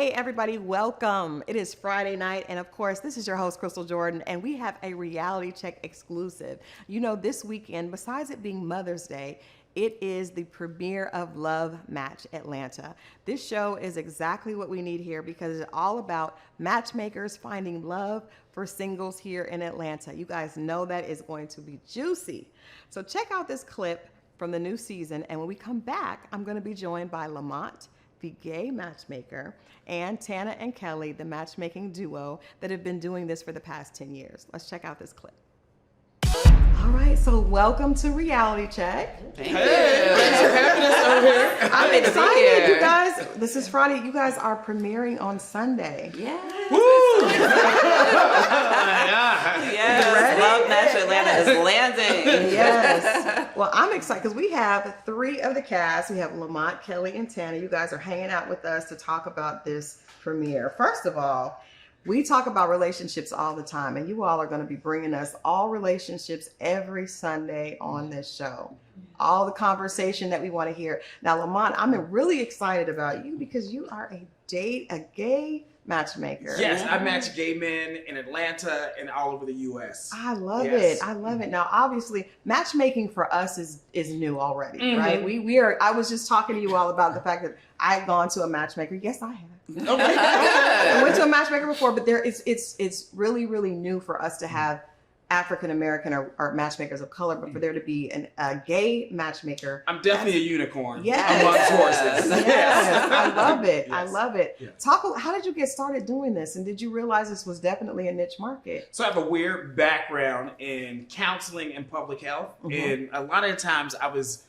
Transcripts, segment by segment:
Hey everybody, welcome. It is Friday night, and of course, this is your host, Christal Jordan, and we have a reality check exclusive. You know, this weekend, besides it being Mother's Day, it is the premiere of Love Match Atlanta. This show is exactly what we need here because it's all about matchmakers finding love for singles here in Atlanta. You guys know that is going to be juicy. So check out this clip from the new season, and when we come back, I'm going to be joined by Lamont, the gay matchmaker, and Tana and Kelli, the matchmaking duo that have been doing this for the past 10 years. Let's check out this clip. All right, so welcome to Reality Check. Thanks for having us over here. I'm excited, you guys. This is Friday. You guys are premiering on Sunday. Yeah. Woo! Yes, Love Match Atlanta is landing. Yes. Well, I'm excited because we have three of the cast. We have Lamont, Kelli, and Tana. You guys are hanging out with us to talk about this premiere. First of all, we talk about relationships all the time, and you all are going to be bringing us all relationships every Sunday on this show. All the conversation that we want to hear. Now, Lamont, I'm really excited about you because you are a gay matchmaker. Yes, I match gay men in Atlanta and all over the U.S. I love it. I love it. Now, obviously, matchmaking for us is new already, right? We are. I was just talking to you all about the fact that I've gone to a matchmaker. Yes, I have. Okay. I went to a matchmaker before, but it's really new for us to have African American or matchmakers of color, but for there to be a gay matchmaker. I'm definitely a unicorn. Yes. Amongst horses. Yes. I love it. Yes. I love it. Yes. How did you get started doing this? And did you realize this was definitely a niche market? So I have a weird background in counseling and public health. And a lot of the times I was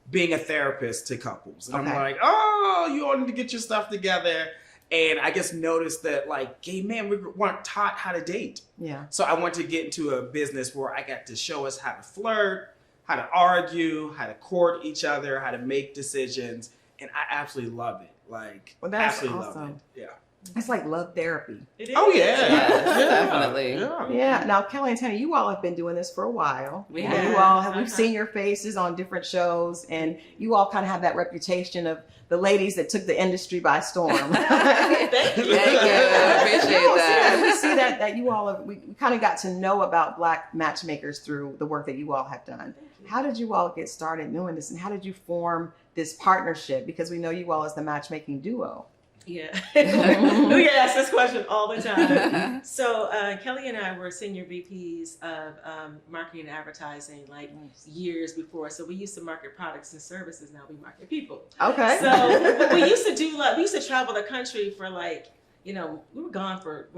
being a therapist to couples. And I'm like, oh, you all need to get your stuff together. And I just noticed that, like, gay men, we weren't taught how to date. Yeah. So I wanted to get into a business where I got to show us how to flirt, how to argue, how to court each other, how to make decisions. And I absolutely love it. Like, that's absolutely awesome. love it. Yeah. It's like love therapy. It is. Oh, yeah. Definitely. Yeah. Now, Kelli and Tana, you all have been doing this for a while. We And have. you all have. We've seen your faces on different shows, and you all kind of have that reputation of the ladies that took the industry by storm. Thank you. Appreciate that. We see that you all have. We kind of got to know about Black matchmakers through the work that you all have done. How did you all get started doing this, and how did you form this partnership? Because we know you all as the matchmaking duo. Yeah, we get asked this question all the time. So Kelli and I were senior VPs of marketing and advertising years before. So we used to market products and services. Now we market people. Okay. So we used to travel the country for we were gone for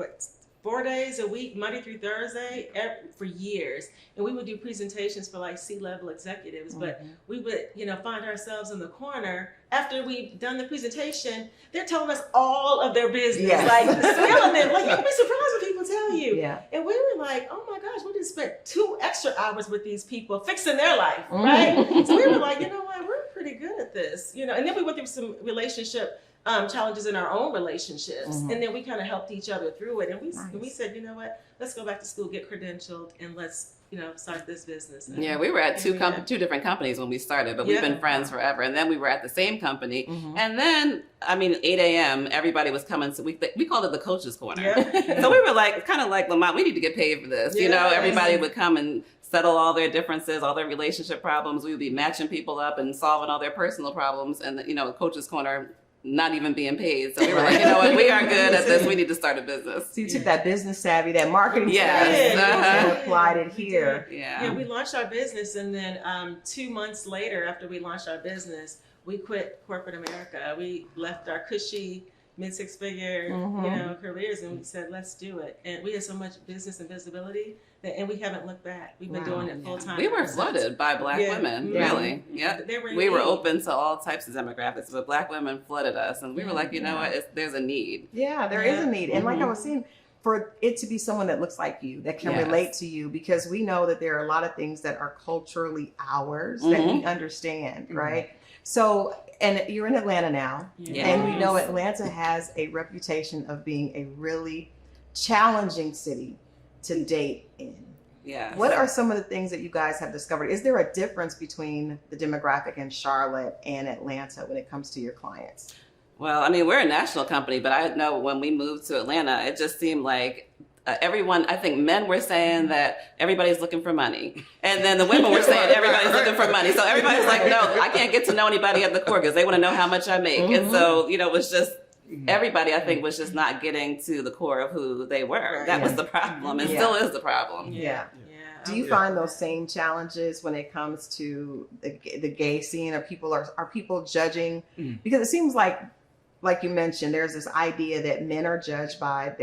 4 days a week, Monday through Thursday, for years. And we would do presentations for C-level executives, but we would, find ourselves in the corner after we'd done the presentation. They're telling us all of their business, spilling it. You'll be surprised what people tell you. Yeah. And we were like, oh my gosh, we just spent 2 extra hours with these people fixing their life, right? So we were like, you know what, we're pretty good at this, And then we went through some relationship challenges in our own relationships, and then we kind of helped each other through it. And we said, you know what, let's go back to school, get credentialed, and let's start this business. And yeah, we were at two different companies when we started, but we've been friends forever. And then we were at the same company, and then 8 a.m. everybody was coming. So we called it the coach's corner. Yeah. So we were kind of like Lamont, we need to get paid for this. Everybody would come and settle all their differences, all their relationship problems. We would be matching people up and solving all their personal problems. And coach's corner, not even being paid. So we were like, you know what, we are good at this. We need to start a business. So you took that business savvy, that marketing savvy, and applied it here. Yeah, we launched our business, and then 2 months later, after we launched our business, we quit corporate America. We left our cushy mid-six-figure, careers, and we said, let's do it. And we had so much business and visibility, and we haven't looked back. We've been doing it full time. We were flooded by Black women, really. Yeah, we were open to all types of demographics, but Black women flooded us, and we were like, you know what, there's a need. Yeah, there is a need, and like I was saying, for it to be someone that looks like you, that can relate to you, because we know that there are a lot of things that are culturally ours that we understand, right? So, and you're in Atlanta now, and we know Atlanta has a reputation of being a really challenging city to date in. Yeah. What are some of the things that you guys have discovered? Is there a difference between the demographic in Charlotte and Atlanta when it comes to your clients? Well, I mean, we're a national company, but I know when we moved to Atlanta, it just seemed like everyone, I think men were saying that everybody's looking for money. And then the women were saying everybody's looking for money. So everybody's like, no, I can't get to know anybody at the core because they want to know how much I make. And so, you know, it was just, everybody, I think, was just not getting to the core of who they were. That was the problem, and still is the problem. Yeah. Do you find those same challenges when it comes to the gay scene? Are people judging? Because it seems like you mentioned, there's this idea that men are judged by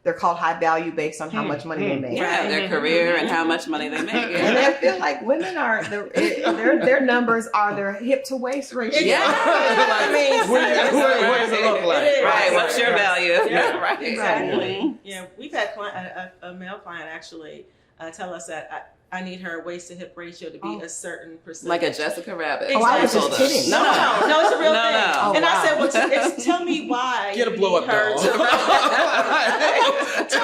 they're called high value based on how much money they make. Yeah, their career and how much money they make. And I feel like women are their numbers are their hip to waist ratio. Yeah. I mean, what does it look like? Right. What's your value? Yeah. Right. Exactly. Yeah, we've had a male client actually tell us that I need her waist to hip ratio to be a certain percentage. Like a Jessica Rabbit. Oh, I was just kidding. No, it's a real thing. No. And I said, well, tell me why. Get a blow up doll. Tell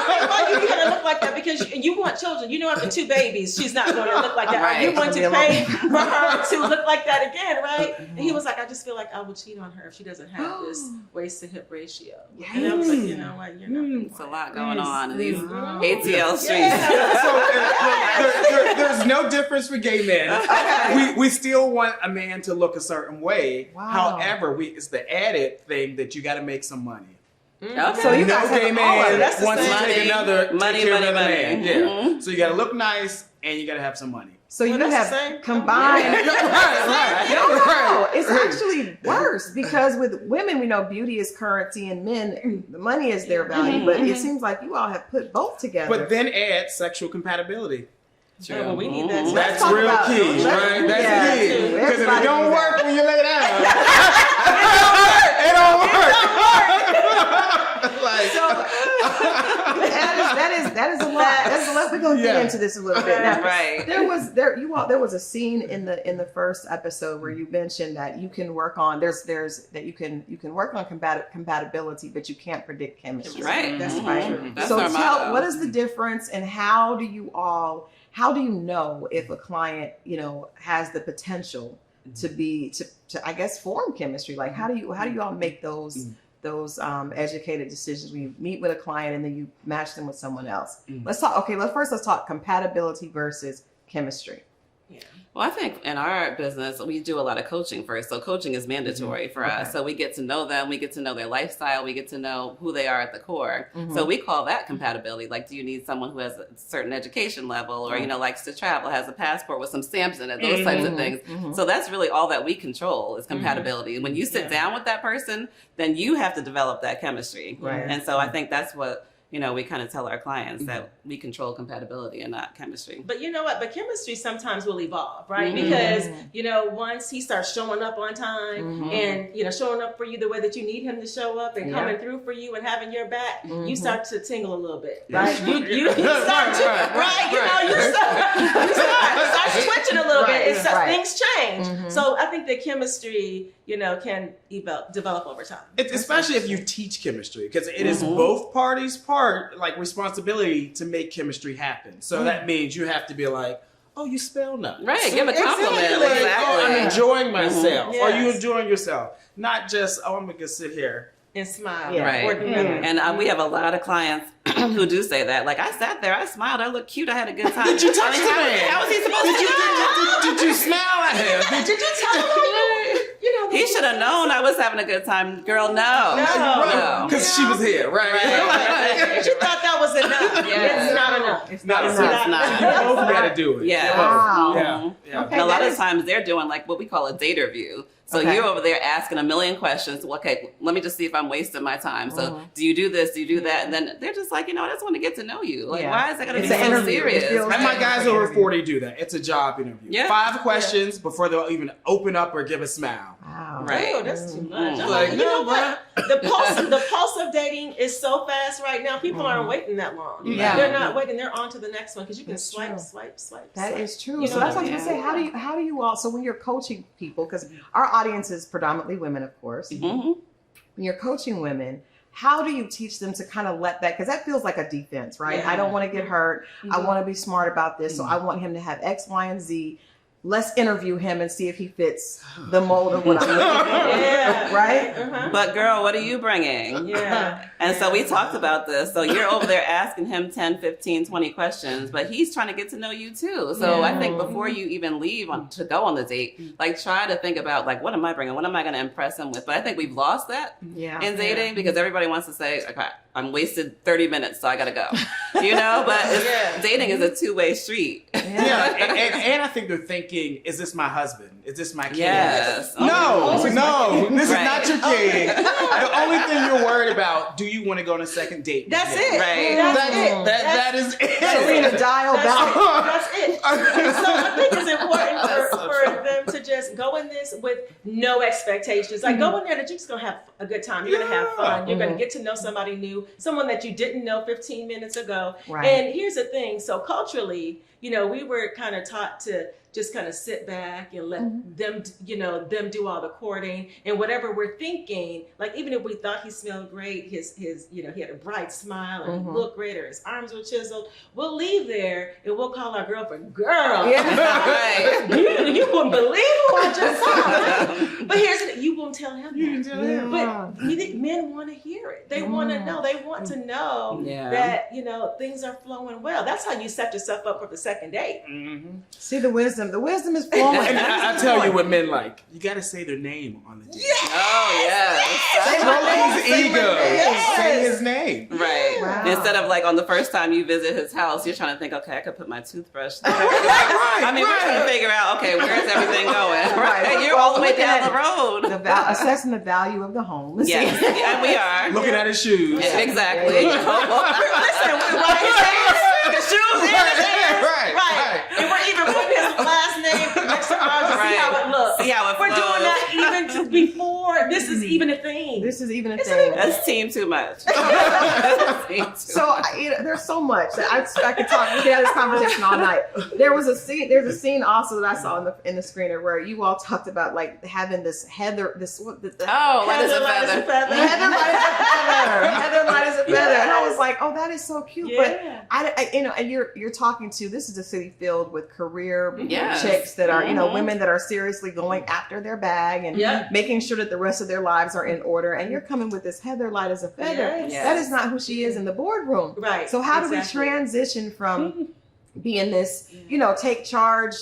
me why you need her to look like that, because you want children. You know, after 2 babies, she's not going to look like that. Right. Are you going to pay for her to look like that again, right? And he was like, I just feel like I would cheat on her if she doesn't have this waist to hip ratio. And I was like, you know what? You're not. It's a lot going on in these ATL streets. Yeah. So there's no difference for gay men. We still want a man to look a certain way. Wow. However, it's the added thing that you got to make some money. Okay. So you No guys have gay all man of that's the wants to same. take another Money, take care money, of another money. man. Yeah. So you got to look nice and you got to have some money. So you Well, that's the have same. combined. Right. No, it's actually worse, because with women, we know beauty is currency, and men, the money is their value. But it seems like you all have put both together. But then add sexual compatibility. True. Well, we need that. Let's That's talk real about- key, let's- right? That's yeah, key. Because if everybody it don't needs work that. when you lay down, it don't work. Like, that is a lot. That's a lot. We're gonna get Yeah. into this a little bit. Now, Right. there was a scene in the first episode where you mentioned that you can work on you can work on compatibility, but you can't predict chemistry. Right. That's Right. true. That's So our motto. what is the difference, and how do you know if a client, has the potential to I guess form chemistry? Like how do you all make those educated decisions when you meet with a client and then you match them with someone else? Let's talk compatibility versus chemistry. Yeah. Well, I think in our business, we do a lot of coaching first. So coaching is mandatory for us. So we get to know them. We get to know their lifestyle. We get to know who they are at the core. So we call that compatibility. Like, do you need someone who has a certain education level or, likes to travel, has a passport with some stamps in it, those types of things. So that's really all that we control is compatibility. When you sit down with that person, then you have to develop that chemistry. Right. And so I think that's what, we kind of tell our clients, that we control compatibility and not chemistry. But you know what? But chemistry sometimes will evolve, right? Because, once he starts showing up on time and, showing up for you the way that you need him to show up and coming through for you and having your back, you start to tingle a little bit, right? You start to, right? You start twitching a little bit. Things change. So I think that chemistry, can develop over time. especially if you teach chemistry, because it is both parties' responsibility to make chemistry happen. So that means you have to be like, oh, you spell nothing. Right, give a compliment. Exactly. Oh, I'm enjoying myself. Yes. Are you enjoying yourself? Not just, oh, I'm going to sit here. And smile. Yeah. Right. Or do nothing. And we have a lot of clients who do say that. Like, I sat there, I smiled, I looked cute, I had a good time. Did you touch the man? How was he supposed to know? Did you smile at him? Did you tell him? He should have known I was having a good time. Girl, no. Right. Because she was here, right? But you thought that was enough. Yes. It's not enough. It's not It's enough. not. You both got to do it. Yeah. Wow. Yeah. Yeah. Okay. And a lot that of is- times they're doing like what we call a date review. So Okay. you're over there asking a million questions. Well, okay, let me just see if I'm wasting my time. So do you do this? Do you do that? And then they're just like, I just want to get to know you. Like, Yeah. why is that going to It's be an so interview. It serious? feels And my like guys an over interview. 40 do that. It's a job interview. Yeah. 5 questions before they'll even open up or give a smile. Wow. Right. Oh, that's too much. I'm Like, like, you know what? The pulse of dating is so fast right now. People aren't waiting that long. Yeah. They're not waiting. They're on to the next one because you can That's swipe, true. swipe. That is true. You So know that's what what I was I gonna say. How do you all? So when you're coaching people, because our audience is predominantly women, of course. Mhm. When you're coaching women, how do you teach them to kind of let that? Because that feels like a defense, right? Yeah. I don't want to get hurt. I Mhm. want to be smart about this, so I want him to have X, Y, and Z. let's interview him and see if he fits the mold of what I'm looking for. Yeah. Right? Uh-huh. But girl, what are you bringing? Yeah. And so we talked about this. So you're over there asking him 10, 15, 20 questions, but he's trying to get to know you too. So I think before you even leave to go on the date, like try to think about like, what am I bringing? What am I going to impress him with? But I think we've lost that in dating because everybody wants to say, okay, I'm wasted 30 minutes, so I got to go. You know, but dating is a two-way street. And I think they're thinking, is this my husband? Is this my kid? Yes. No, this is not your kid. The only thing you're worried about, do you want to go on a second date? That's it. Right. That is it. Selena, dial back. That's it. So I think it's important for them to just go in this with no expectations. Like go in there that you're just gonna have a good time. You're gonna have fun. You're gonna get to know somebody new, someone that you didn't know 15 minutes ago. Right. And here's the thing. So culturally, you know, we were kind of taught to just kind of sit back and let them, them do all the courting and whatever we're thinking. Like even if we thought he smelled great, his, he had a bright smile and looked great, or his arms were chiseled, we'll leave there and we'll call our girlfriend, girl. Right. You wouldn't believe who I just saw. But here's it, you won't tell him that. But men want to hear it. They want to know. They want to know that, things are flowing well. That's how you set yourself up for the second date. See the wisdom. The wisdom is flowing. And I tell you what men like. You got to say their name on the date. Oh, yes. Stroke his ego. Yes. Say his name. Right. Wow. Instead of like on the first time you visit his house, you're trying to think, okay, I could put my toothbrush there. Right. We're trying to figure out, okay, where's everything going? Right. You're all the way down the road. Assessing the value of the home. Yes. Yeah, we are. Looking at his shoes. Yeah, exactly. Listen, his shoes in his hands. Right. And we're even putting his last name next to ours to see how it looks. See how it We're flows. doing that even before this is even a thing. This is even a thing. That's team too much. So there's so much that I could talk. We could have this conversation all night. There's a scene also that I saw in the screener where you all talked about like having this Heather, Light as a feather. Heather light as a feather, and I was like, oh, that is so cute. Yeah. But and you're talking to, this is a city filled with career Yes. chicks that are women that are seriously going after their bag and making sure that the rest of their lives are in order. And you're coming with this Heather light as a feather. Yes. That is not who she is in the boardroom. Right. So how do we transition from being this, take charge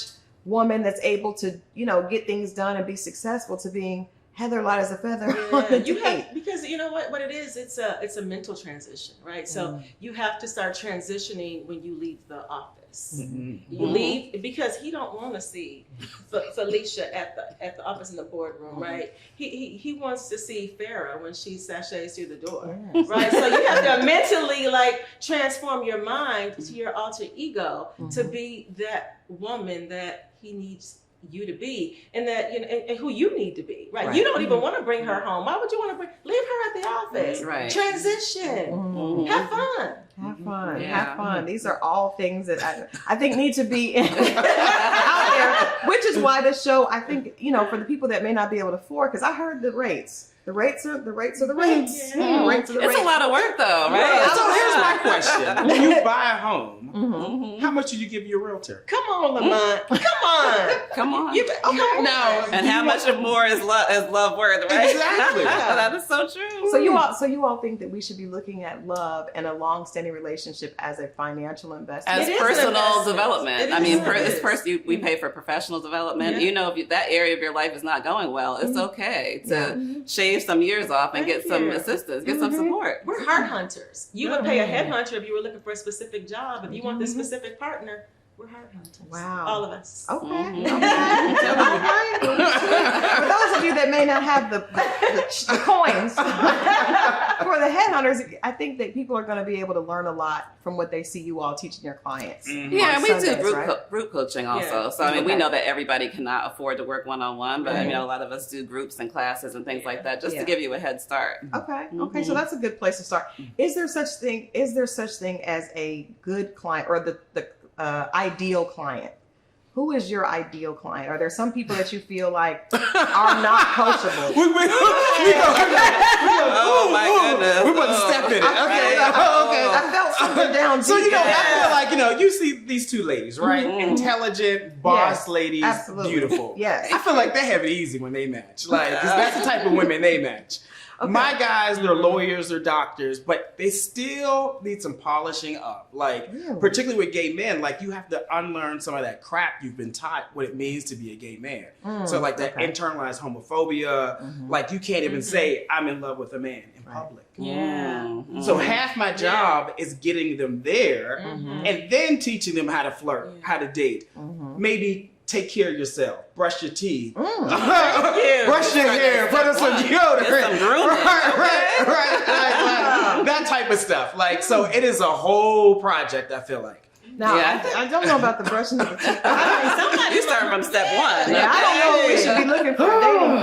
woman that's able to, get things done and be successful to being Heather light as a feather on the date? Because you know what it is, it's a mental transition, right? So you have to start transitioning when you leave the office. You leave because he don't want to see Felicia at the office in the boardroom, right? He wants to see Farrah when she sachets through the door, right? So you have to mentally transform your mind to your alter ego to be that woman that he needs you to be, and that and who you need to be, right? You don't even want to bring her home. Why would you want to leave her at the office? Right. Transition. Have fun. Have fun. Yeah. Have fun. These are all things that I think need to be out there, which is why this show, I think, for the people that may not be able to afford, because I heard the rates. The rates are the rates. Yeah. The rates are the It's rates. a lot of work though, right? So here's my question. When you buy a home, how much do you give your realtor? Come on, Lamont. Come on. No. And how much more is love worth, right? Exactly. That is so true. So you all think that we should be looking at love and a long-standing relationship as a financial investment? As It is personal an investment. development. It I mean, is. we pay for professional development. Yeah. If that area of your life is not going well, it's okay to shave some years off and get some assistance, get some support. We're heart hunters. You would pay a headhunter if you were looking for a specific job. If you want this specific partner, we're heart hunters. Wow. All of us. Okay. Okay. All right. For those of you that may not have the coins, for the headhunters, I think that people are going to be able to learn a lot from what they see you all teaching your clients. Yeah, on we Sundays, do right? group coaching also. Yeah. So, we Okay. know that everybody cannot afford to work one-on-one, but, a lot of us do groups and classes and things like that just to give you a head start. Okay. Okay. So that's a good place to start. Is there such thing as a good client or the ideal client? Who is your ideal client? Are there some people that you feel like are not coachable? Oh my goodness. We want to step in it. Okay. I felt something down down. So, deep. I feel like, you see these two ladies, right? Mhm. Intelligent, boss Yes, ladies, absolutely. beautiful. Yes. I feel like they have it easy when they match. Like, 'cause that's the type of women they match. Okay. My guys, they're lawyers, they're doctors, but they still need some polishing up. Like, Really? particularly with gay men, like, you have to unlearn some of that crap you've been taught what it means to be a gay man. So, like, that okay. internalized homophobia, like, you can't even say, I'm in love with a man in public. Yeah. Mhm. So half my job is getting them there Mm-hmm. and then teaching them how to flirt, how to date. Maybe take care of yourself, brush your teeth, brush your hair, put on some deodorant. Get some grooming. Right. That type of stuff. Like, so it is a whole project, I feel like. Now, Yeah. I don't know about the brushing of the teeth. You start from step one. Yeah, I don't know if we should be looking for a dating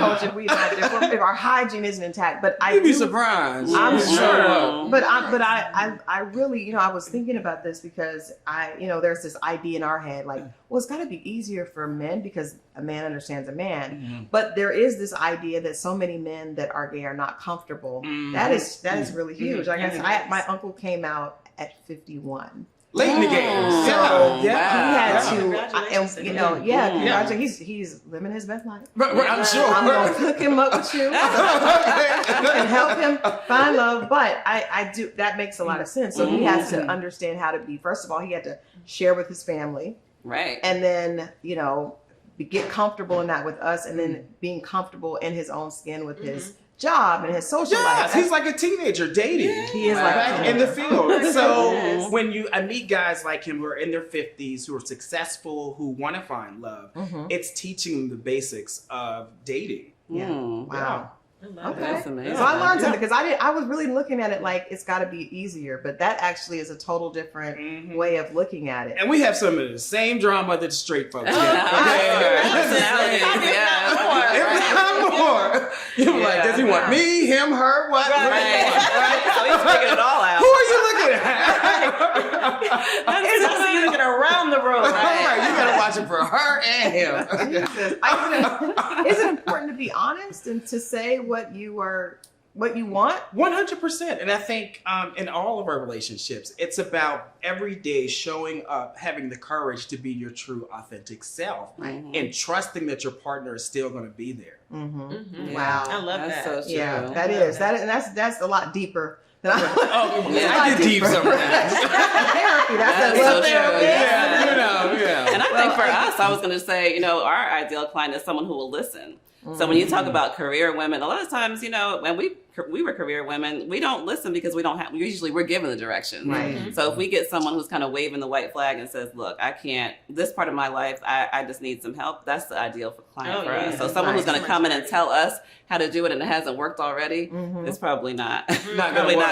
coach if our hygiene isn't intact. But I You'd be do- surprised. I'm Yeah. sure, but I really, I was thinking about this because there's this idea in our head like, well, it's got to be easier for men because a man understands a man. But there is this idea that so many men that are gay are not comfortable. That is really huge. Like I said, my uncle came out at 51. Late in the game. So, Yeah. He had Wow. to, Congratulations to him. congratulations. He's living his best life. Right, I'm sure. I'm gonna hook him up with you and help him find love. But I do, that makes a lot of sense. So he has to understand how to be, first of all, he had to share with his family, Right. and then, get comfortable in that with us, and then being comfortable in his own skin with his job and his social Yes, life. he's like a teenager dating. He is like back a in the field. So Yes. when I meet guys like him who are in their 50s, who are successful, who want to find love, it's teaching them the basics of dating. Yeah. Wow. I love Okay. That's amazing. So I learned something because I was really looking at it like it's got to be easier, but that actually is a total different way of looking at it. And we have some of the same drama that the straight folks Yeah. have. Personalities, If not more. You're like, does he want me, him, her, what? Right. So he's figuring it all out. Who are you looking at? It's so you're looking around the room, right? Right, you gotta watch it for her and him. Is it important to be honest and to say what you want? 100%. And I think in all of our relationships, it's about every day showing up, having the courage to be your true, authentic self, and trusting that your partner is still going to be there. Wow. I love That's that. so true. Yeah, that is, and that's a lot deeper than I get deep sometimes. therapy. That's so love true. therapy. Yeah. And I think for us, I was going to say, our ideal client is someone who will listen. So when you talk about career women, a lot of times, when we were career women, we don't listen because we're given the directions. Right. So if we get someone who's kind of waving the white flag and says, look, I can't, this part of my life, I just need some help. That's the ideal client for us. So someone who's going to come in and tell us how to do it and it hasn't worked already, it's probably not going to work.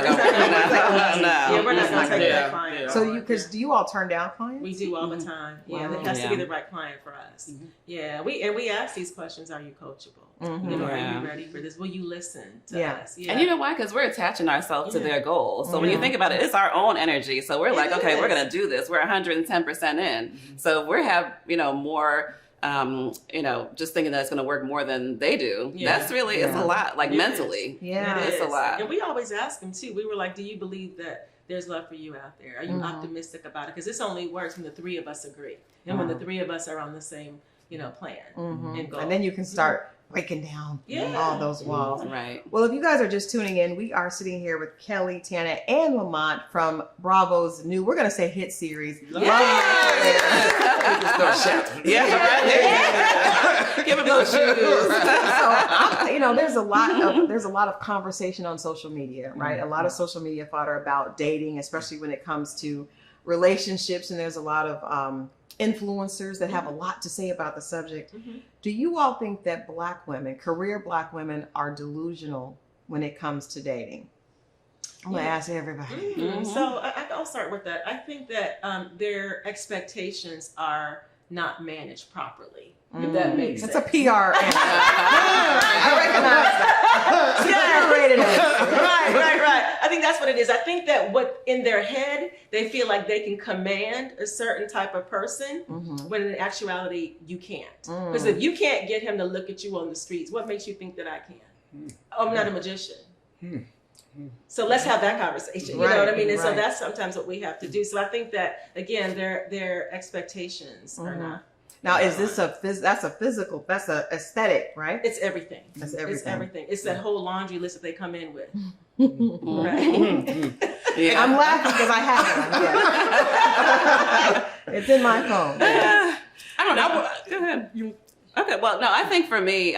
Yeah, we're not going to take Yeah. that client. Yeah. So do you all turn down clients? We do all the time. Yeah, Wow. it has to be the right client for us. Yeah, we ask these questions: are you coachable? Are Yeah. you ready for this? Will you listen to Yeah. us? Yeah. And you know why? Because we're attaching ourselves to Yeah. their goals. So when you think about it, it's our own energy. So we're like, okay, we're going to do this. We're 110% in. So we have, more, just thinking that it's going to work more than they do. Yeah. That's really, it's a lot, like It mentally. Yeah. It It's a is. lot. And we always ask them too. We were like, do you believe that there's love for you out there? Are you optimistic about it? Because this only works when the three of us agree. And when the three of us are on the same, plan and goal. And then you can start breaking down all those walls. Right. Well, if you guys are just tuning in, we are sitting here with Kelli, Tana, and Lamont from Bravo's new, we're going to say hit series. Yeah. Give him those shoes. So, there's a lot of conversation on social media, right? A lot of social media fodder about dating, especially when it comes to relationships. And there's a lot of influencers that have a lot to say about the subject. Do you all think that Black women, career Black women, are delusional when it comes to dating? I'm going to ask everybody. So I'll start with that. I think that their expectations are not managed properly. If that makes It's sense. a PR answer. I recognize that. Right. I think that's what it is. I think that what in their head, they feel like they can command a certain type of person, when in actuality, you can't. Because if you can't get him to look at you on the streets, what makes you think that I can? I'm not a magician. So let's have that conversation. You know what I mean? And so Right. that's sometimes what we have to do. So I think that again, their expectations are not. Now, is this that's a physical, that's a aesthetic, right? It's everything. That's everything. It's everything. It's that whole laundry list that they come in with. Mm-hmm. Right. Yeah. I'm laughing because I have one. Yes. It's in my phone. I don't know. Go ahead. Okay, well, no, I think for me,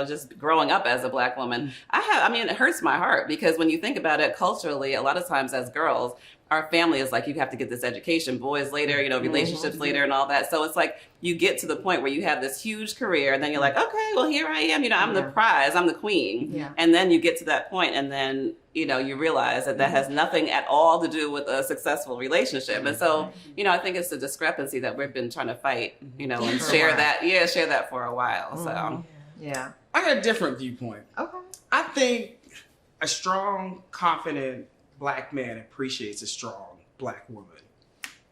just growing up as a Black woman, it hurts my heart because when you think about it culturally, a lot of times as girls, our family is like, you have to get this education, boys later, relationships later and all that. So it's like you get to the point where you have this huge career and then you're like, okay, well, here I am, I'm the prize, I'm the queen. Yeah. And then you get to that point and then, you realize that has nothing at all to do with a successful relationship. And so, I think it's the discrepancy that we've been trying to fight, and share that for a while. So, Yeah. I got a different viewpoint. Okay. I think a strong, confident Black man appreciates a strong Black woman.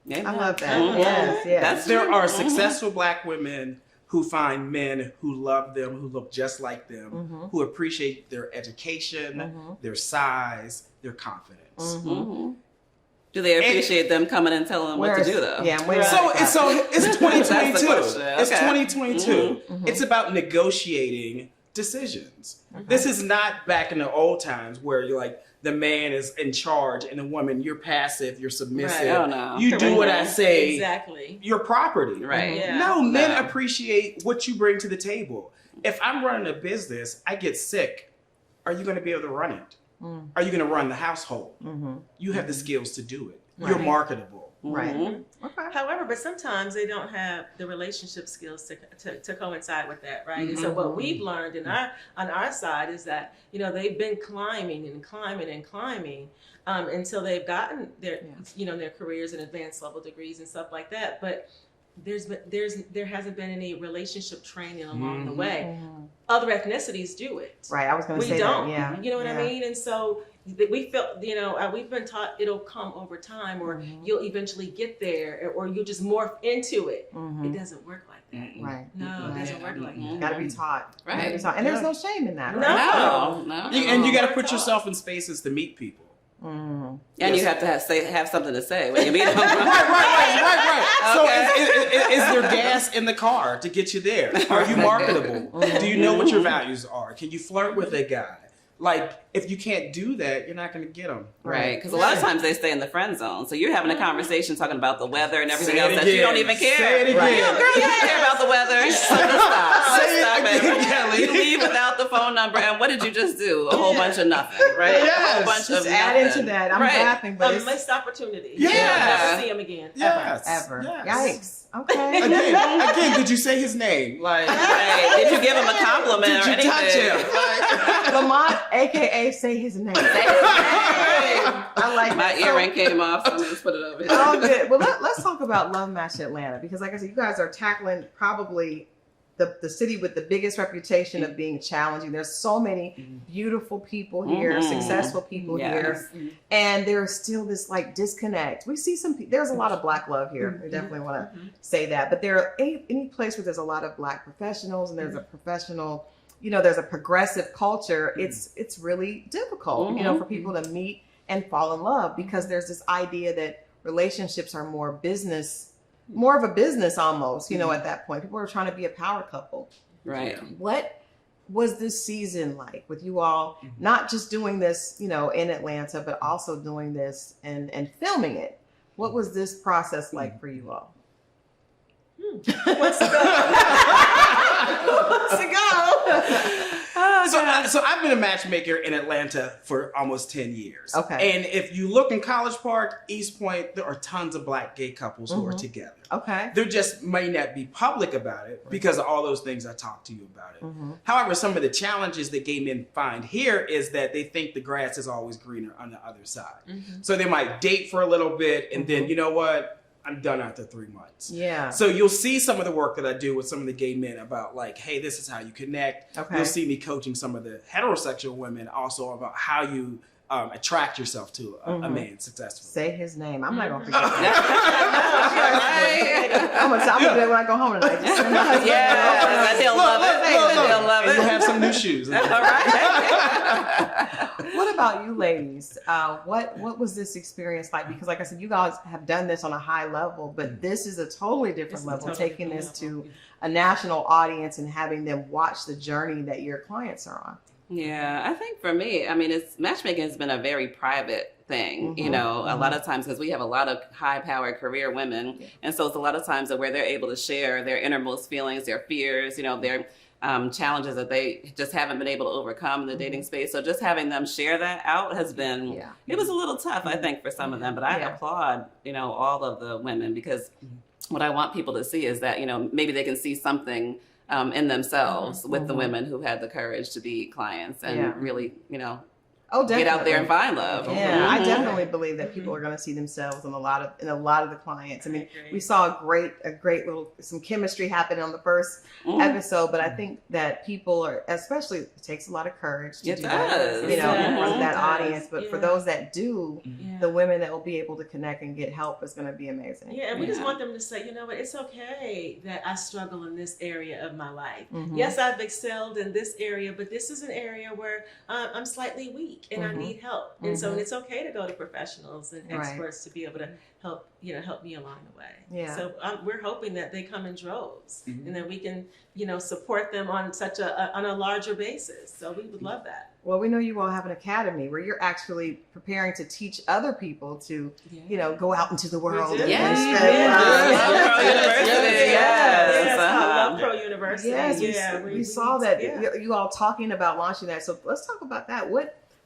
yeah. I love that. Mhm. Yes. There are successful Black women who find men who love them, who look just like them, who appreciate their education, their size, their confidence. Mm-hmm. Do they appreciate them coming and telling them what to do, though? Yeah. So it's 2022. That's the question. It's Okay. 2022. It's about negotiating decisions. This is not back in the old times where you're like, the man is in charge and the woman, you're passive, you're submissive. Right. Oh, no. You do what I say. Exactly. Your property. Right. Yeah. No, men No. appreciate what you bring to the table. If I'm running a business, I get sick. Are you going to be able to run it? Are you going to run the household? You have the skills to do it. You're Right. marketable. Right. Mhm. Okay. However, but sometimes they don't have the relationship skills to coincide with that, right? And so what we've learned on our side is that they've been climbing and climbing and climbing until they've gotten their their careers and advanced level degrees and stuff like that. But there hasn't been any relationship training along the way. Other ethnicities do it. Right. I was going to We say don't. that. Yeah. You know what I mean? And so we felt, we've been taught it'll come over time, or you'll eventually get there, or you'll just morph into it. It doesn't work like that. Right. No, it doesn't work like that. Got to be taught. Right. Gotta be taught. And there's no shame in that. No. Right? No. And you got to put yourself in spaces to meet people. And you have to have something to say when you meet them. Right. So Okay. is there gas in the car to get you there? Are you marketable? Do you know what your values are? Can you flirt with a guy? Like, if you can't do that, you're not going to get them. Right, because a lot of times they stay in the friend zone. So you're having a conversation talking about the weather and everything Say else it that you again. don't even care. Say it again. Right. Girl, you don't care about the weather. So let's stop. Say it Let's stop again, it. Kelly. You leave without the phone number, and what did you just do? A whole bunch of nothing, right? A Yes. whole bunch Just of add nothing. into that. I'm right. laughing, but it's Missed opportunity. Yeah. Never see him again. Yes. ever. Yes. Yikes. Okay. Again, did you say his name? Like, Right. Did you give him a compliment did or you anything? touch him? Like, Lamont, aka say his name. I like My that. earring came off, so I'm going to put it over here. Oh, good. Well, let's talk about Love Match Atlanta, because like I said, you guys are tackling probably the city with the biggest reputation of being challenging. There's so many beautiful people here, successful people here, and there's still this like disconnect. We see there's a lot of Black love here. We definitely want to say that, but there are any place where there's a lot of Black professionals and there's a professional, there's a progressive culture. It's really difficult, for people to meet and fall in love, because there's this idea that relationships are more of a business almost, at that point. People are trying to be a power couple. Right. What was this season like with you all, not just doing this, in Atlanta, but also doing this and filming it? What was this process like for you all? What's to go? What's to go? So I've been a matchmaker in Atlanta for almost 10 years. Okay. And if you look in College Park, East Point, there are tons of Black gay couples who are together. Okay. They just may not be public about it because of all those things I talked to you about it. However, some of the challenges that gay men find here is that they think the grass is always greener on the other side. So they might date for a little bit and then, you know what? I'm done after 3 months. Yeah. So you'll see some of the work that I do with some of the gay men about like, hey, this is how you connect. Okay. You'll see me coaching some of the heterosexual women also about how you attract yourself to a man successfully. Say his name. I'm not gonna forget that. I'm gonna do that when I go home tonight. Just send my husband. Yeah, he'll love it. He'll love And it. you'll have some new shoes. All right. What about you ladies? What was this experience like? Because like I said, you guys have done this on a high level, but this is a totally different level, taking this to a national audience and having them watch the journey that your clients are on. Yeah, I think for me, I mean, matchmaking has been a very private thing, you know, a lot of times because we have a lot of high-powered career women, and so it's a lot of times where they're able to share their innermost feelings, their fears, you know, their challenges that they just haven't been able to overcome in the dating space. So just having them share that out has been, it was a little tough, I think, for some of them, but I applaud, you know, all of the women, because what I want people to see is that, you know, maybe they can see something in themselves with the women who had the courage to be clients and really, you know, get out there and find love. Yeah, I definitely believe that people are going to see themselves in a lot of the clients. I mean, we saw a great little some chemistry happen on the first episode, but I think that people are, especially, it takes a lot of courage to do that, you know, in front of that audience. But for those that do, the women that will be able to connect and get help is going to be amazing. Yeah, and we just want them to say, you know what, it's okay that I struggle in this area of my life. Yes, I've excelled in this area, but this is an area where I'm slightly weak. And I need help, and so it's okay to go to professionals and experts to be able to help me along the way. Yeah. So we're hoping that they come in droves, and that we can support them on on a larger basis. So we would love that. Well, we know you all have an academy where you're actually preparing to teach other people to, go out into the world. Yes. Love Pro University. Yes, we saw that you all talking about launching that. So let's talk about that.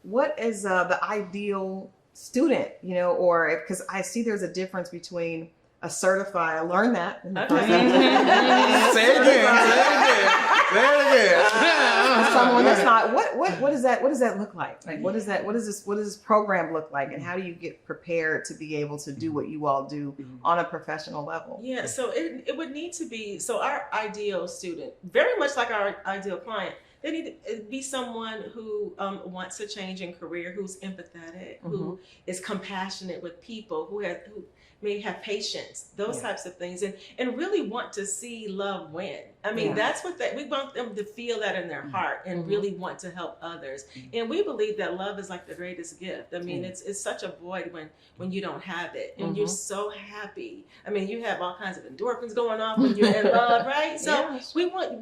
What is the ideal student, or because I see there's a difference between a certified, I learned that. Say it again. Someone that's not, what does that look like? Like, what does this program look like? And how do you get prepared to be able to do what you all do on a professional level? Yeah, so it would need to be, our ideal student, very much like our ideal client, they need to be someone who wants a change in career, who's empathetic, who is compassionate with people, who may have patience, those types of things, and really want to see love win. I mean, that's what we want them to feel that in their heart and really want to help others. And we believe that love is like the greatest gift. I mean, it's such a void when you don't have it, and you're so happy. I mean, you have all kinds of endorphins going off when you're in love, right? So we want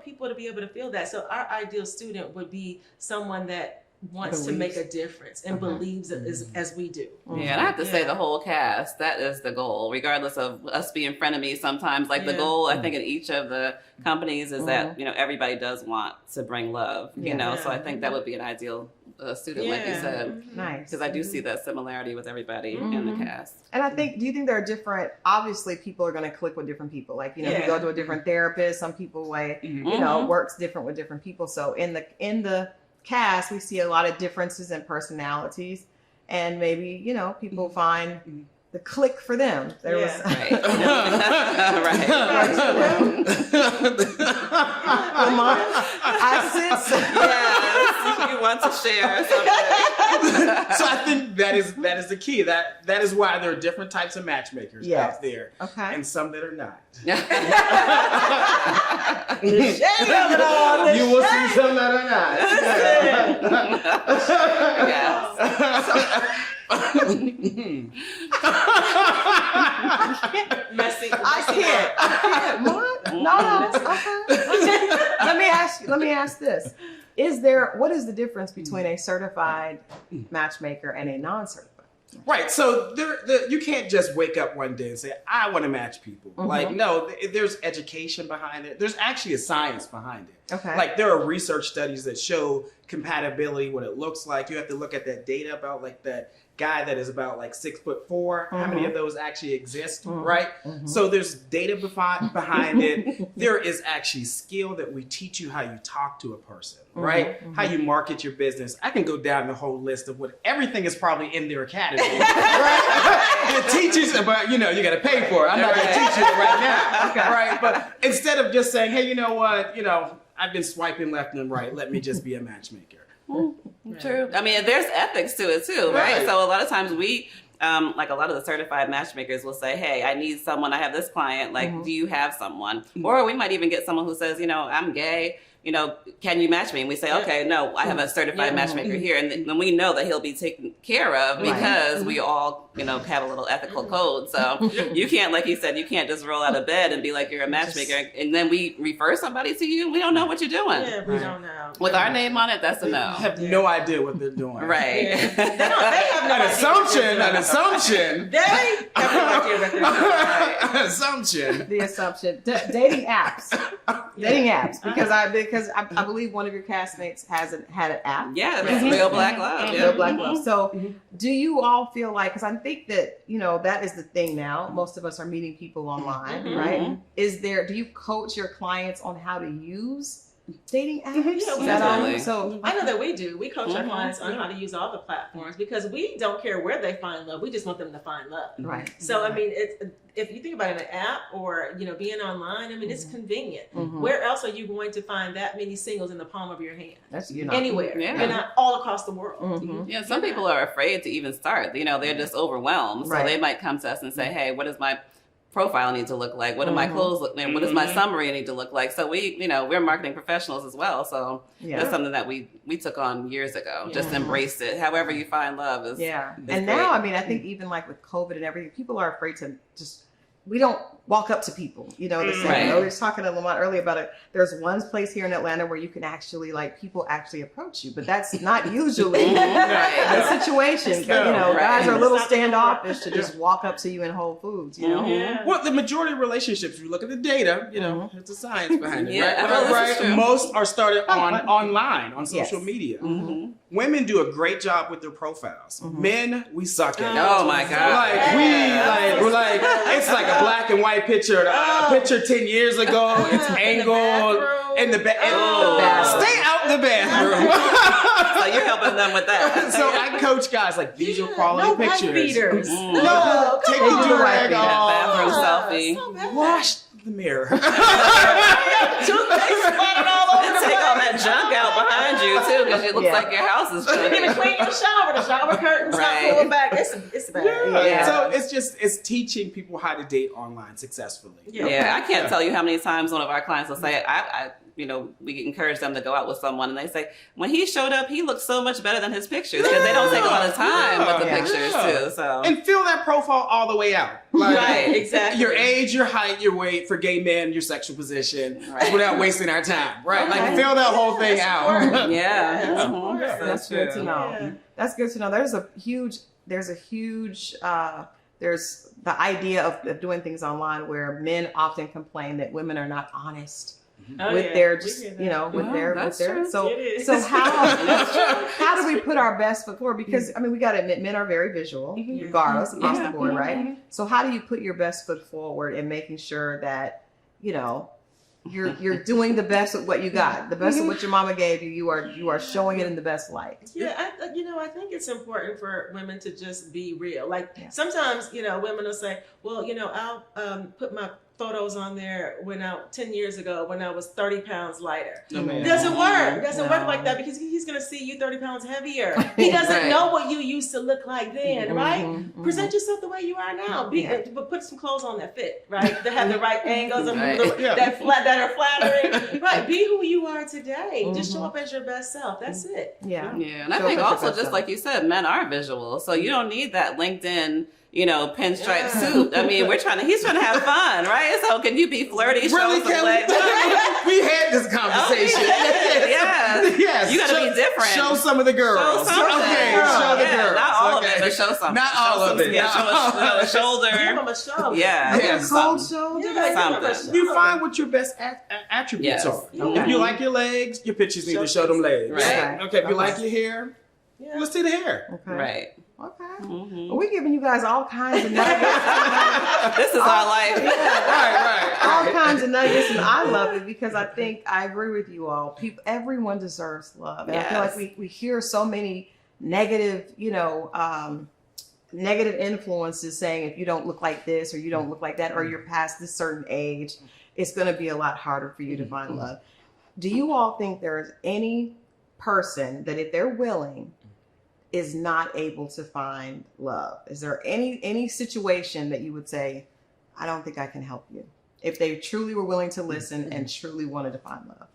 people to be able to feel that. So our ideal student would be someone that wants to make a difference and believes as we do. Yeah, and I have to say the whole cast, that is the goal, regardless of us being frenemies sometimes. Like the goal, I think, in each of the companies is that, everybody does want to bring love, so I think that would be an ideal student, like you said. Nice. Because I do see that similarity with everybody in the cast. And I think, do you think there are different, obviously people are going to click with different people. Like, you go to a different therapist, some people works different with different people. So in the cast, we see a lot of differences in personalities, and maybe people find the click for them. There was right. Lamont, I sense you want to share something. So I think that is the key. That is why there are different types of matchmakers out there, and some that are not. You will see some that are not. I can't. What? No. Okay. Let me ask this. What is the difference between a certified matchmaker and a non-certified? Right. So you can't just wake up one day and say, I want to match people. Like, no, there's education behind it. There's actually a science behind it. Okay. Like, there are research studies that show compatibility, what it looks like. You have to look at that data about like that guy that is about like 6'4". How many of those actually exist, right? So there's data behind it. There is actually skill that we teach you how you talk to a person, right? How you market your business. I can go down the whole list of what everything is probably in their academy, right? It teaches about, you got to pay for it. I'm not going to teach you it right now, right? But instead of just saying, hey, you know what, I've been swiping left and right. Let me just be a matchmaker. True. I mean, there's ethics to it too, right? So a lot of times we, like a lot of the certified matchmakers will say, hey, I need someone. I have this client. Like, do you have someone? Or we might even get someone who says, I'm gay, can you match me? And we say, okay, no, I have a certified matchmaker here. And then we know that he'll be taken care of because we all, have a little ethical code. So you can't, like you said, you can't just roll out of bed and be like, you're a matchmaker. And then we refer somebody to you. We don't know what you're doing. Yeah, we don't know. With our name on it, that's a no. I have no idea what they're doing. Right. Yeah. They have no An assumption. They have no idea what they're doing. An assumption. The assumption. Dating apps. Dating apps. Because I believe one of your castmates hasn't had an app. Yeah, it's Real Black Love. Yeah. Real Black Love. So do you all feel like, because I think that, that is the thing now. Most of us are meeting people online, right? Do you coach your clients on how to use dating apps? Yeah, Is that all? definitely. So I know that we do. We coach our clients on how to use all the platforms because we don't care where they find love. We just want them to find love. right. So, I mean, if you think about it, an app or, being online, I mean, it's convenient. Mhm. Where else are you going to find that many singles in the palm of your hand? That's Anywhere. Yeah. You're not all across the world. Mhm. Yeah, some people are afraid to even start. They're just overwhelmed. So Right. they might come to us and say, hey, what does my profile need to look like? What do my clothes look like? What does my summary need to look like? So we're marketing professionals as well. So Yeah. that's something that we took on years ago. Just embraced it. However you find love is Yeah. is And great. now, I mean, I think even like with COVID and everything, people are afraid to we don't walk up to people, the same. Right. We were talking to Lamont earlier about it. There's one place here in Atlanta where you can actually, people actually approach you, but that's not usually the situation. Guys are a little standoffish to just walk up to you in Whole Foods, Yeah. Well, the majority of relationships, if you look at the data, there's a science behind it, Yeah, right? well, this is Right? true. Most are started online, on social Yes. media. Mm-hmm. Women do a great job with their profiles. Men, we suck at it. Oh my God. We're like, it's like a black and white picture. A picture 10 years ago. It's angled in the Oh. Stay out the bathroom. So you're helping them with that. So I coach guys like these are quality No pictures. white beaters. No, take They the do white rag beaters. Bathroom off. selfie. Wash the mirror. Toothpaste splattered all over And the take all place. that junk out behind you too, because it looks like your house is You're dirty. gonna clean your shower. The shower curtains not Right. pulling back. It's bad. Yeah. So it's teaching people how to date online successfully. Yeah, I can't tell you how many times one of our clients will say, we encourage them to go out with someone, and they say, when he showed up, he looked so much better than his pictures, because they don't take a lot of time with the pictures too. So And fill that profile all the way out. Like, Right, exactly. Your age, your height, your weight, for gay men, your sexual position, Right. without wasting our time. Right? Okay. Like fill that whole thing out. yeah, that's Mhm. important. So That's good to true. know. Yeah. That's good to know. There's the idea of doing things online where men often complain that women are not honest Oh, with yeah. their We just hear that. That's true. so It is. so how do we put our best foot forward? Because I mean, we got to admit, men are very visual, regardless across the board, right? So how do you put your best foot forward in making sure that you're doing the best with what you got, the best of what your mama gave you? You are showing it in the best light. Yeah, I think it's important for women to just be real. Like sometimes, women will say, well, I'll put my photos on there 10 years ago when I was 30 pounds lighter. No, man. It doesn't work. It doesn't work No. like that because he's going to see you 30 pounds heavier. He doesn't Right. know what you used to look like then, right? Mhm, Present yourself the way you are now. But put some clothes on that fit, right? That have the right angles and Right. that are flattering. Right. Be who you are today. Just show up as your best self. That's it. Yeah. Yeah, and I Show think up as your also, best just self. like you said, men are visual, so you don't need that LinkedIn, pinstripe suit. I mean, he's trying to have fun, right? So can you be flirty? Show Really, some Kelly? legs? We had this conversation. Yeah. Yes. You gotta be different. Show some of the girls. Show something. Okay, show the Yeah, girls. not all of Okay. it, but show something. Not Show all of something. it. Yeah, Not show all a of it. shoulder. Give them a show. Yeah. Yeah. Cold something. shoulder. Yeah, Something. You find what your best attributes Yes. are. Okay. If you like your legs, your pictures need to show them legs. Right. Okay. If you like your hair, Yeah. let's see the hair. Okay. Right. Okay. Mhm. Well, we're giving you guys all kinds of nuggets. This is our life. All kinds of nuggets, and I love it because I think I agree with you all. Everyone deserves love, and I feel Yes. like we hear so many negative, negative influences saying if you don't look like this or you don't look like that or you're past this certain age, it's going to be a lot harder for you to find love. Do you all think there is any person that if they're willing is not able to find love? Is there any situation that you would say, I don't think I can help you, if they truly were willing to listen and truly wanted to find love?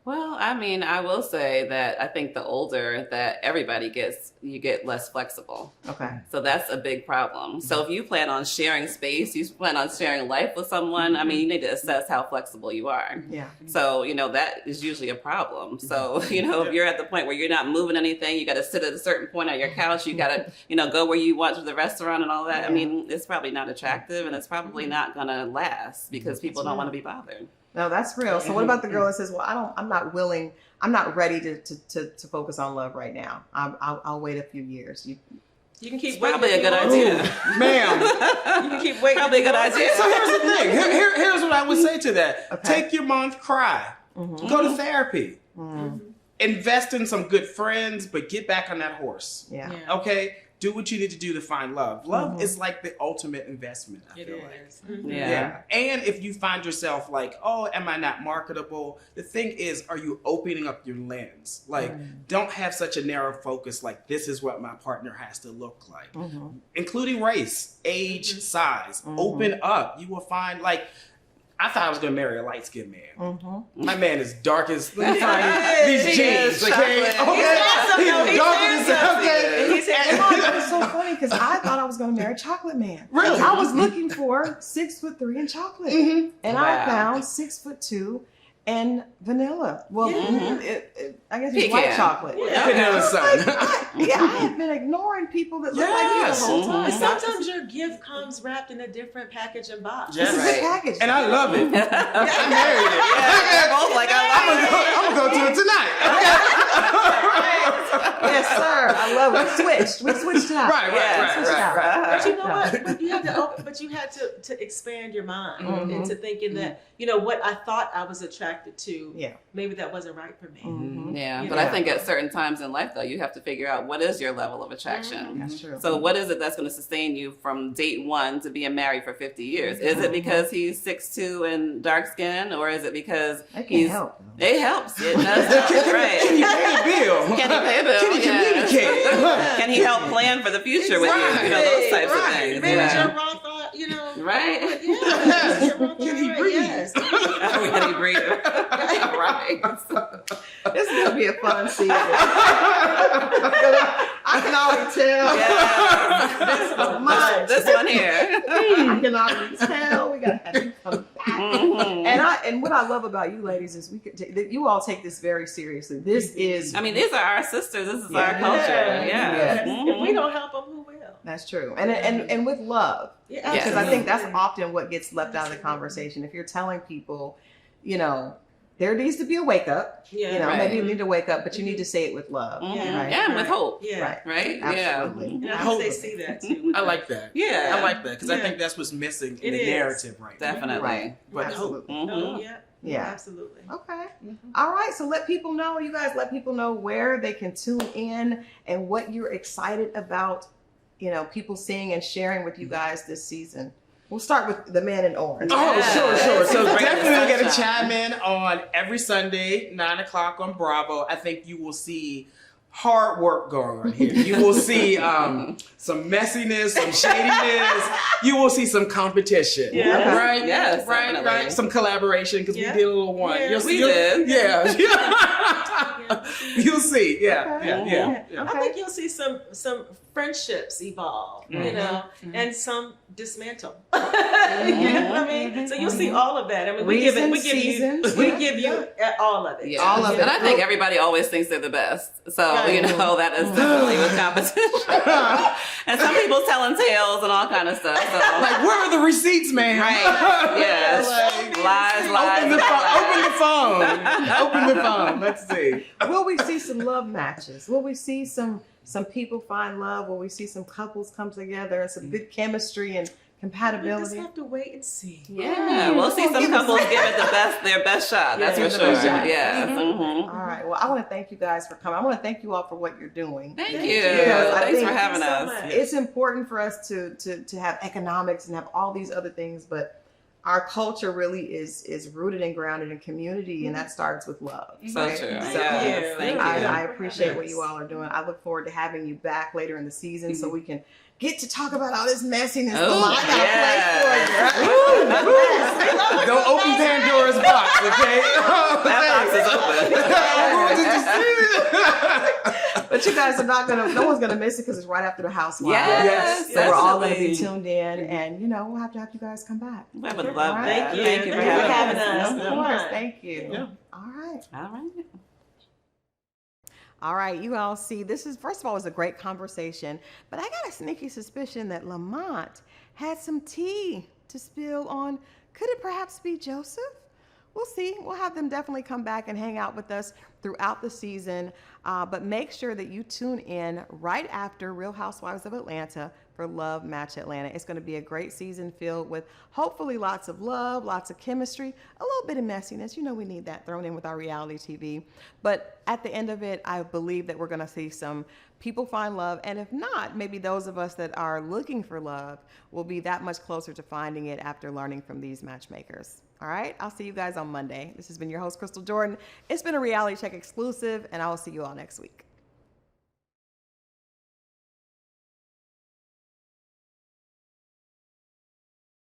Well, I mean, I will say that I think the older that everybody gets, you get less flexible. Okay. So that's a big problem. So if you plan on sharing space, you plan on sharing life with someone, I mean, you need to assess how flexible you are. Yeah. So, that is usually a problem. So, if you're at the point where you're not moving anything, you got to sit at a certain point on your couch, you got to, go where you want to the restaurant and all that. I mean, it's probably not attractive and it's probably not going to last because people don't want to be bothered. No, that's real. So what about the girl that says, well, I'm not ready to focus on love right now. I'll wait a few years. You can keep it's probably a good idea. Ma'am. You can keep waiting. Probably a good idea. So here's the thing. Here's what I would say to that. Okay. Take your month, cry. Go to therapy. Invest in some good friends, but get back on that horse. Yeah. Okay? Do what you need to do to find love. Love is like the ultimate investment, I feel like. Yeah. And if you find yourself like, oh, am I not marketable? The thing is, are you opening up your lens? Like, don't have such a narrow focus like this is what my partner has to look like. Including race, age, size. Open up. You will find I thought I was going to marry a light-skinned man. My man is dark as... Let me find these jeans, okay? He's dark as... Okay. He said, it was so funny because I thought I was going to marry a chocolate man. Really? I was looking for 6'3" and chocolate. And I found 6'2" and vanilla. Well, I guess it's white chocolate. Vanilla sun. I have been ignoring people that look like me the whole time. Sometimes your gift comes wrapped in a different package and box. This is a package. And I love it. I married it. They're both like, I'm going to go to it tonight. Yes, sir. I love it. We switched out. Right. But you know what? But you had to expand your mind into thinking that, what I thought I was attracted to, maybe that wasn't right for me. Yeah, but I think at certain times in life, though, you have to figure out what is your level of attraction. That's true. So what is it that's going to sustain you from date one to being married for 50 years? Is it because he's 6'2" and dark skin, or is it because he's... help. It helps. It does. Right. Can you pay a bill? Can he pay a bill? Can he communicate? Can he help plan for the future with you? Those types of things. Maybe it's your wrong thought, Right. Can he breathe? Yes. Can he breathe? Right. This is going to be a fun season. I can already tell. Yes. This one here. I can already tell. We got to have you come back. And what I love about you ladies is you all take this very seriously. This is... I mean, these are our sisters. This is our culture. Yeah. If we don't help them, who will? That's true. And with love. Yeah, because I think that's often what gets left out of the conversation. If you're telling people, there needs to be a wake up. Maybe you need to wake up, but you need to say it with love. Right? Yeah, and with hope. Right. Absolutely. And I hope they see that too. I like that. Yeah. I like that because I think that's what's missing in the narrative right now. Definitely. Right. But absolutely. hope. Yeah. Absolutely. Okay. All right. So let people know, let people know where they can tune in and what you're excited about, people seeing and sharing with you guys this season. We'll start with the man in orange. Oh, sure. So definitely going to chime in on every Sunday, 9:00 on Bravo. I think you will see hard work going on here. You will see some messiness, some shadiness. You will see some competition. Yeah. Right? Yes, Right. definitely. Some collaboration because we did a little one. Yeah, we did. Yeah. You'll see. Yeah. I think you'll see some friendships evolve, and some dismantle. You know what I mean? So you'll see all of that. I mean, we give you all of it. Yeah. All of it. And I think everybody always thinks they're the best. So, that is definitely with competition. And some people telling tales and all kind of stuff. So. Like, where are the receipts, man? Right. Yes. Lies. Open the phone. Let's see. Will we see some love matches? Will we see some people find love? Will we see some couples come together and some good chemistry and compatibility? We just have to wait and see. Yeah, we'll see some couples give it their best shot. That's for sure. Yeah. All right. Well, I want to thank you guys for coming. I want to thank you all for what you're doing. Thank you. Because Thanks for having us. It's important for us to have economics and have all these other things, but our culture really is rooted and grounded in community, and that starts with love. So right? true. So Yes, thank you. I appreciate what you all are doing. I look forward to having you back later in the season so we can get to talk about all this messiness. Oh, I got a place for you. Don't open Pandora's box, okay? That box is open. But you guys are not gonna. No one's gonna miss it because it's right after the Housewives. Yes, So we're all gonna be definitely. tuned in, and we'll have to have you guys come back. I would love Right. that. Thank you. Thank you for Thank you for having having us. us. Of course, thank you. Yeah. All right. All right. All right, you all see, this is, first of all, it was a great conversation, but I got a sneaky suspicion that Lamont had some tea to spill on, could it perhaps be Joseph? We'll see. We'll have them definitely come back and hang out with us throughout the season, but make sure that you tune in right after Real Housewives of Atlanta for Love Match Atlanta. It's going to be a great season filled with hopefully lots of love, lots of chemistry, a little bit of messiness. We need that thrown in with our reality TV. But at the end of it, I believe that we're going to see some people find love. And if not, maybe those of us that are looking for love will be that much closer to finding it after learning from these matchmakers. All right, I'll see you guys on Monday. This has been your host, Christal Jordan. It's been a Reality Check exclusive, and I will see you all next week.